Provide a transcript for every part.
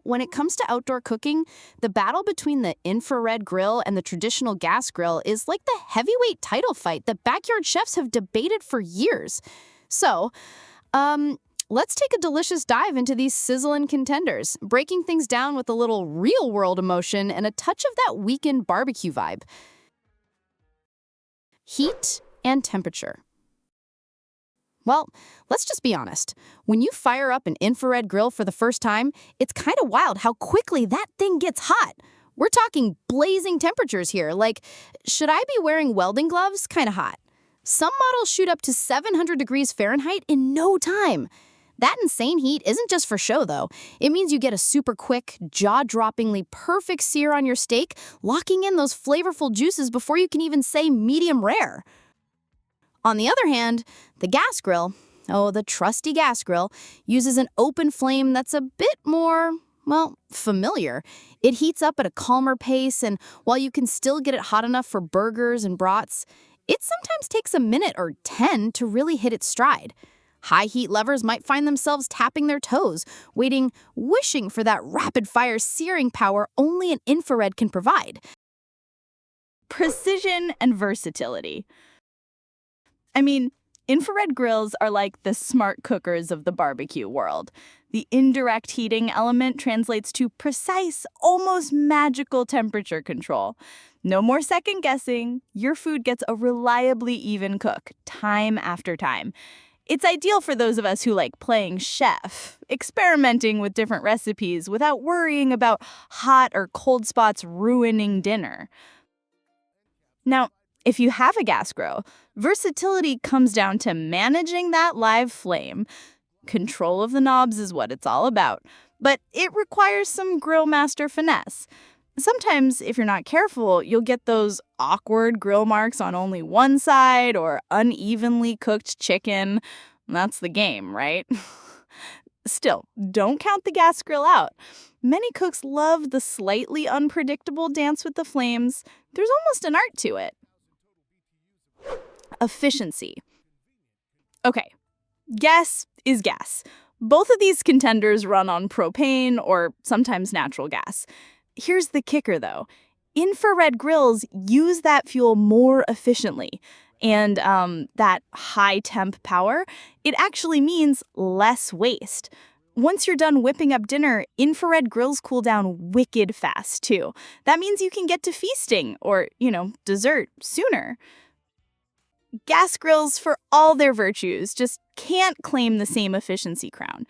When it comes to outdoor cooking, the battle between the infrared grill and the traditional gas grill is like the heavyweight title fight that backyard chefs have debated for years. So, let's take a delicious dive into these sizzling contenders, breaking things down with a little real-world emotion and a touch of that weekend barbecue vibe. Heat and temperature. Well, let's just be honest. When you fire up an infrared grill for the first time, it's kind of wild how quickly that thing gets hot. We're talking blazing temperatures here, like, should I be wearing welding gloves? Kind of hot. Some models shoot up to 700 degrees Fahrenheit in no time. That insane heat isn't just for show, though. It means you get a super quick, jaw-droppingly perfect sear on your steak, locking in those flavorful juices before you can even say medium rare. On the other hand, the gas grill, the trusty gas grill, uses an open flame that's a bit more, familiar. It heats up at a calmer pace, and while you can still get it hot enough for burgers and brats, it sometimes takes a minute or 10 to really hit its stride. High heat lovers might find themselves tapping their toes, wishing for that rapid-fire searing power only an infrared can provide. Precision and versatility. Infrared grills are like the smart cookers of the barbecue world. The indirect heating element translates to precise, almost magical temperature control. No more second guessing. Your food gets a reliably even cook, time after time. It's ideal for those of us who like playing chef, experimenting with different recipes without worrying about hot or cold spots ruining dinner. Now, if you have a gas grill, versatility comes down to managing that live flame. Control of the knobs is what it's all about, but it requires some grill master finesse. Sometimes, if you're not careful, you'll get those awkward grill marks on only one side or unevenly cooked chicken. That's the game, right? Still, don't count the gas grill out. Many cooks love the slightly unpredictable dance with the flames. There's almost an art to it. Efficiency. Okay, gas is gas. Both of these contenders run on propane or sometimes natural gas. Here's the kicker, though. Infrared grills use that fuel more efficiently. And that high temp power, it actually means less waste. Once you're done whipping up dinner, infrared grills cool down wicked fast, too. That means you can get to feasting or, dessert sooner. Gas grills, for all their virtues, just can't claim the same efficiency crown.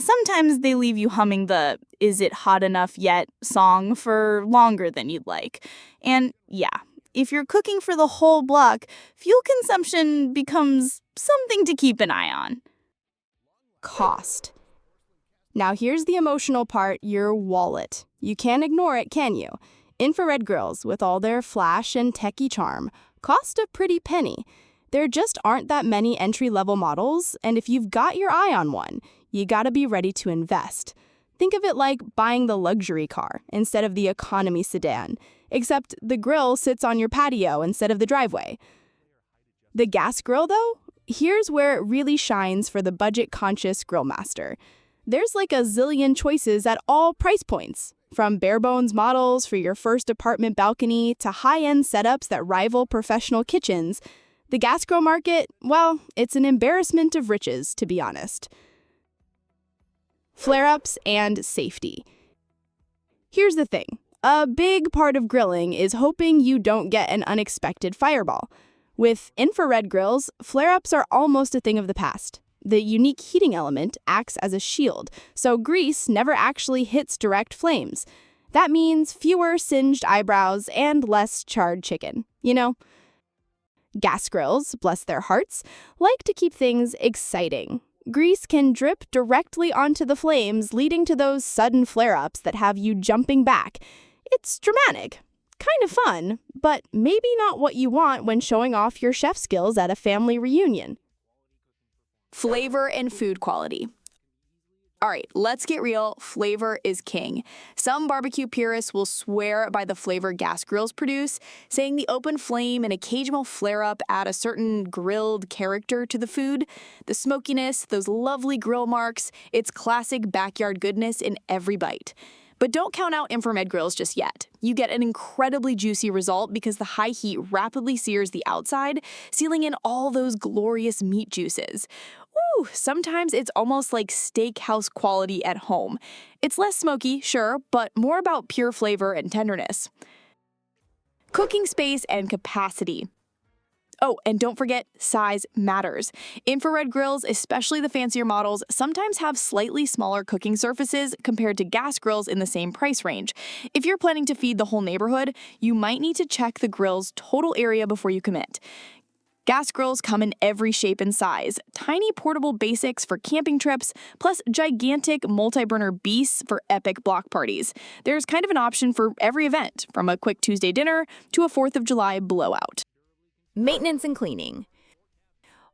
Sometimes they leave you humming the "is it hot enough yet" song for longer than you'd like. And yeah, if you're cooking for the whole block, fuel consumption becomes something to keep an eye on. Cost. Now here's the emotional part, your wallet. You can't ignore it, can you? Infrared grills, with all their flash and techie charm, cost a pretty penny. There just aren't that many entry-level models, and if you've got your eye on one, you gotta be ready to invest. Think of it like buying the luxury car instead of the economy sedan, except the grill sits on your patio instead of the driveway. The gas grill, though, here's where it really shines for the budget-conscious grill master. There's like a zillion choices at all price points, from bare-bones models for your first apartment balcony to high-end setups that rival professional kitchens. The gas grill market, it's an embarrassment of riches, to be honest. Flare-ups and safety. Here's the thing. A big part of grilling is hoping you don't get an unexpected fireball. With infrared grills, flare-ups are almost a thing of the past. The unique heating element acts as a shield, so grease never actually hits direct flames. That means fewer singed eyebrows and less charred chicken, Gas grills, bless their hearts, like to keep things exciting. Grease can drip directly onto the flames, leading to those sudden flare-ups that have you jumping back. It's dramatic, kind of fun, but maybe not what you want when showing off your chef skills at a family reunion. Flavor and food quality. All right, let's get real. Flavor is king. Some barbecue purists will swear by the flavor gas grills produce, saying the open flame and occasional flare-up add a certain grilled character to the food. The smokiness, those lovely grill marks, it's classic backyard goodness in every bite. But don't count out infrared grills just yet. You get an incredibly juicy result because the high heat rapidly sears the outside, sealing in all those glorious meat juices. Ooh, sometimes it's almost like steakhouse quality at home. It's less smoky, sure, but more about pure flavor and tenderness. Cooking space and capacity. Oh, and don't forget, size matters. Infrared grills, especially the fancier models, sometimes have slightly smaller cooking surfaces compared to gas grills in the same price range. If you're planning to feed the whole neighborhood, you might need to check the grill's total area before you commit. Gas grills come in every shape and size, tiny portable basics for camping trips, plus gigantic multi-burner beasts for epic block parties. There's kind of an option for every event, from a quick Tuesday dinner to a 4th of July blowout. Maintenance and cleaning.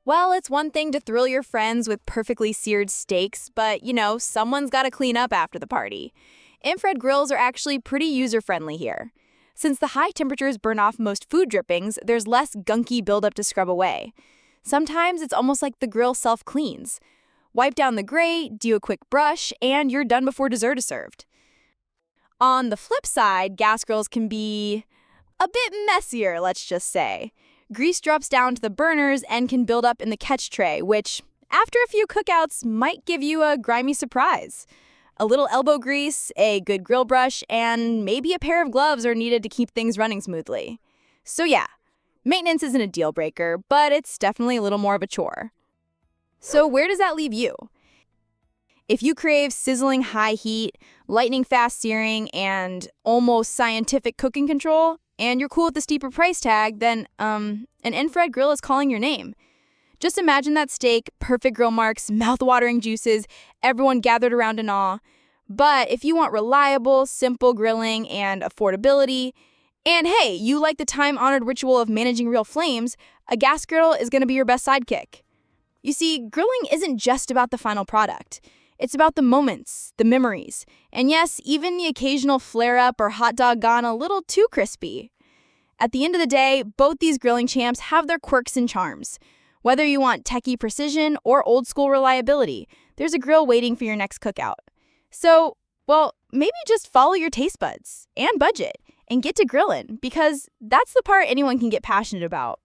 Well, it's one thing to thrill your friends with perfectly seared steaks, but, someone's got to clean up after the party. Infrared grills are actually pretty user-friendly here. Since the high temperatures burn off most food drippings, there's less gunky buildup to scrub away. Sometimes it's almost like the grill self-cleans. Wipe down the grate, do a quick brush, and you're done before dessert is served. On the flip side, gas grills can be a bit messier, let's just say. Grease drops down to the burners and can build up in the catch tray, which, after a few cookouts, might give you a grimy surprise. A little elbow grease, a good grill brush, and maybe a pair of gloves are needed to keep things running smoothly. So yeah, maintenance isn't a deal breaker, but it's definitely a little more of a chore. So where does that leave you? If you crave sizzling high heat, lightning fast searing, and almost scientific cooking control, and you're cool with the steeper price tag, then an infrared grill is calling your name. Just imagine that steak, perfect grill marks, mouth-watering juices, everyone gathered around in awe. But if you want reliable, simple grilling and affordability, and hey, you like the time-honored ritual of managing real flames, a gas grill is going to be your best sidekick. You see, grilling isn't just about the final product. It's about the moments, the memories, and yes, even the occasional flare-up or hot dog gone a little too crispy. At the end of the day, both these grilling champs have their quirks and charms. Whether you want techie precision or old-school reliability, there's a grill waiting for your next cookout. So, maybe just follow your taste buds and budget and get to grilling, because that's the part anyone can get passionate about.